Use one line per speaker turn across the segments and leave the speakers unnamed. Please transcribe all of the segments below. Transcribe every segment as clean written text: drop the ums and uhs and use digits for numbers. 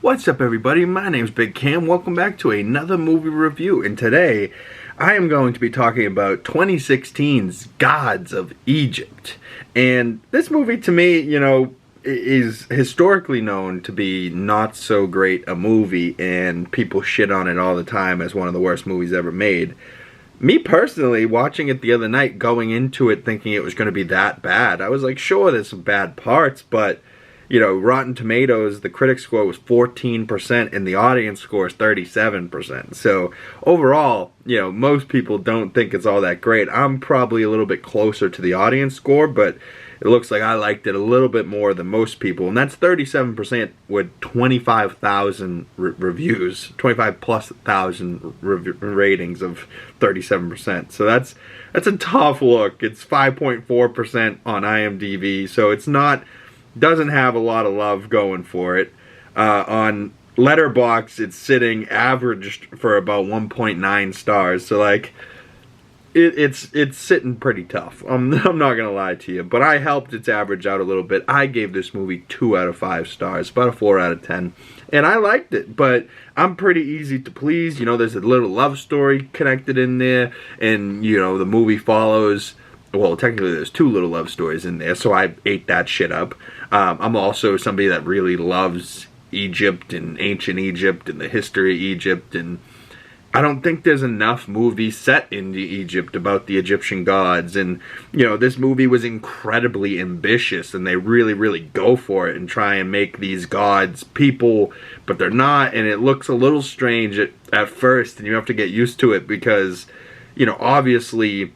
What's up, everybody? My name's Big Cam. Welcome back to another movie review, and today I am going to be talking about 2016's Gods of Egypt. And this movie, to me, is historically known to be not so great a movie, and people shit on it all the time as one of the worst movies ever made. Me personally, watching it the other night, going into it thinking it was going to be that bad, I was like, sure, there's some bad parts, but Rotten Tomatoes, the critic score was 14% and the audience score is 37%. So overall, most people don't think it's all that great. I'm probably a little bit closer to the audience score, but it looks like I liked it a little bit more than most people. And that's 37% with 25,000 reviews, 25 plus thousand ratings of 37%. So that's a tough look. It's 5.4% on IMDb, so it's not... doesn't have a lot of love going for it. On LETTERBOXD, it's sitting averaged for about 1.9 stars. So it's sitting pretty tough. I'm not gonna lie to you, but I helped its average out a little bit. I gave this movie 2 out of 5 stars, about a 4 out of 10, and I liked it. But I'm pretty easy to please. There's a little love story connected in there, and the movie follows. Well, technically there's 2 little love stories in there, so I ate that shit up. I'm also somebody that really loves Egypt and ancient Egypt and the history of Egypt, and I don't think there's enough movies set in Egypt about the Egyptian gods. And this movie was incredibly ambitious, and they really go for it and try and make these gods people, but they're not, and it looks a little strange at first, and you have to get used to it because obviously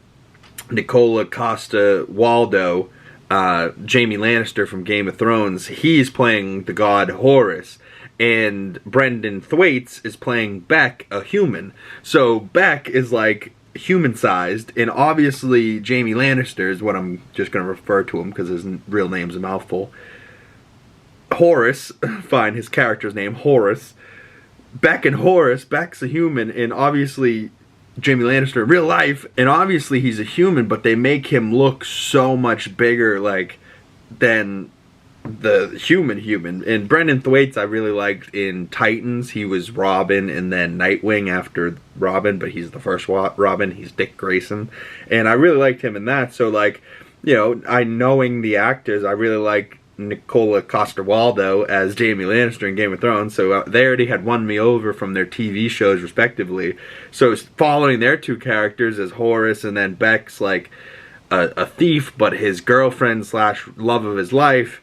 NIKOLAJ, COSTER-WALDAU, Jaime Lannister from Game of Thrones, he's playing the god Horus, and Brendan Thwaites is playing Beck, a human. So Beck is like human-sized, and obviously Jaime Lannister is what I'm just going to refer to him because his real name's a mouthful. Horus, fine, his character's name, Horus. Beck and Horus, Beck's a human, and obviously Jaime Lannister in real life, and obviously he's a human, but they make him look so much bigger than the human. And Brendan Thwaites I really liked in Titans. He was Robin and then Nightwing after Robin, but he's the first Robin. He's Dick Grayson, and I really liked him in that. So knowing the actors, I really like NIKOLAJ COSTER-WALDAU as Jaime Lannister in Game of Thrones, so they already had won me over from their TV shows respectively. So following their 2 characters as Horus, and then Beck's like a thief, but his girlfriend / love of his life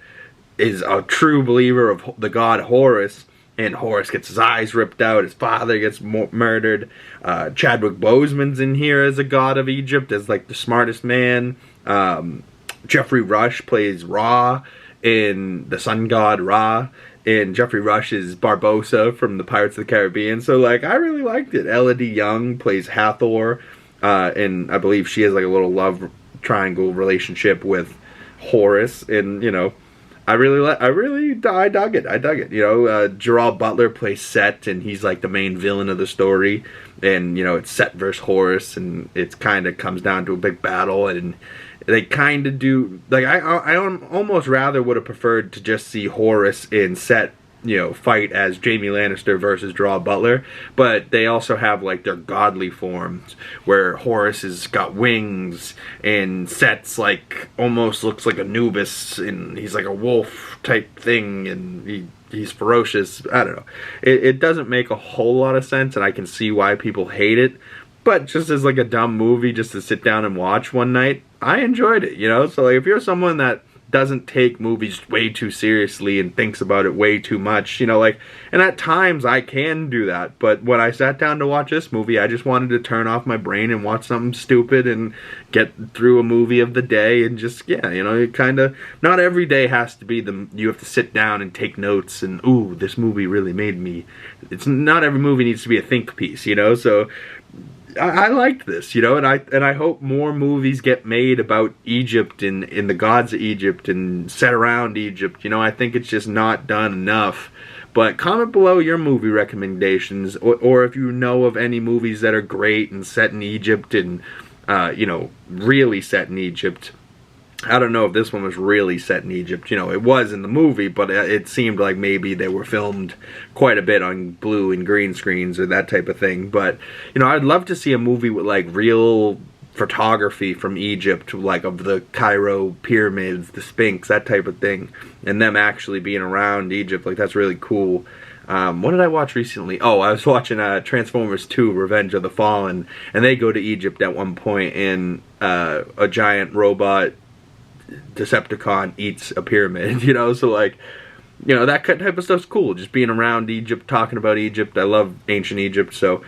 is a true believer of the god Horus, and Horus gets his eyes ripped out, his father gets murdered. Chadwick Boseman's in here as a god of Egypt, as like the smartest man. Jeffrey Rush plays Ra in the sun god Ra, and Jeffrey Rush is Barbossa from the Pirates of the Caribbean. So I really liked it. Elodie Young plays Hathor, and I believe she has like a little love triangle relationship with Horus, and I dug it. Gerard Butler plays Set, and he's like the main villain of the story, and it's Set versus Horus, and it kind of comes down to a big battle, and they kind of do, I almost rather would have preferred to just see Horus and Set, fight as Jaime Lannister versus Gerard Butler, but they also have their godly forms, where Horus has got wings, and Set's almost looks like Anubis, and he's like a wolf type thing, and he's ferocious. I don't know. It doesn't make a whole lot of sense, and I can see why people hate it. But just as a dumb movie just to sit down and watch one night, I enjoyed it, So if you're someone that doesn't take movies way too seriously and thinks about it way too much, and at times I can do that, but when I sat down to watch this movie, I just wanted to turn off my brain and watch something stupid and get through a movie of the day, and just, it kind of, not every day has to be you have to sit down and take notes and, ooh, this movie really made me, not every movie needs to be a think piece, so I liked this, and I hope more movies get made about Egypt and the gods of Egypt and set around Egypt. I think it's just not done enough. But comment below your movie recommendations, or if you know of any movies that are great and set in Egypt and really set in Egypt. I don't know if this one was really set in Egypt. You know, it was in the movie, but it seemed like maybe they were filmed quite a bit on blue and green screens or that type of thing. But, you know, I'd love to see a movie with, like, real photography from Egypt, like of the Cairo pyramids, the Sphinx, that type of thing, and them actually being around Egypt. Like, that's really cool. What did I watch recently? Oh, I was watching Transformers 2, Revenge of the Fallen, and they go to Egypt at one point, and a giant robot Decepticon eats a pyramid, you know, so like, you know, that type of stuff's cool, just being around Egypt, talking about Egypt. I love ancient Egypt. So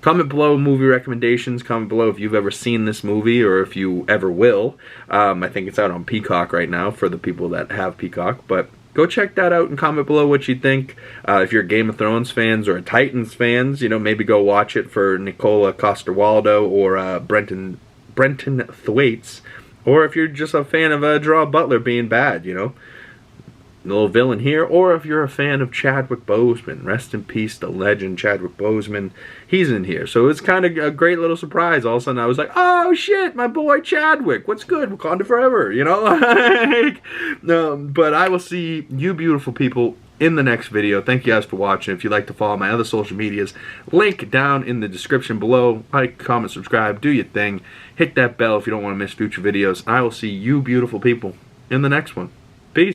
comment below movie recommendations, comment below if you've ever seen this movie or if you ever will. I think it's out on Peacock right now for the people that have Peacock, but go check that out and comment below what you think. If you're Game of Thrones fans or Titans fans, you know, maybe go watch it for NIKOLAJ, COSTER-WALDAU, or Brenton Thwaites. Or if you're just a fan of Gerard Butler being bad, you know, a little villain here. Or if you're a fan of Chadwick Boseman, rest in peace, the legend Chadwick Boseman, he's in here. So it's kind of a great little surprise. All of a sudden I was like, oh shit, my boy Chadwick, what's good, Wakanda forever, you know. But I will see you beautiful people in the next video. Thank you guys for watching. If you'd like to follow my other social medias, link down in the description below. Like, comment, subscribe, do your thing. Hit that bell if you don't want to miss future videos. I will see you beautiful people in the next one.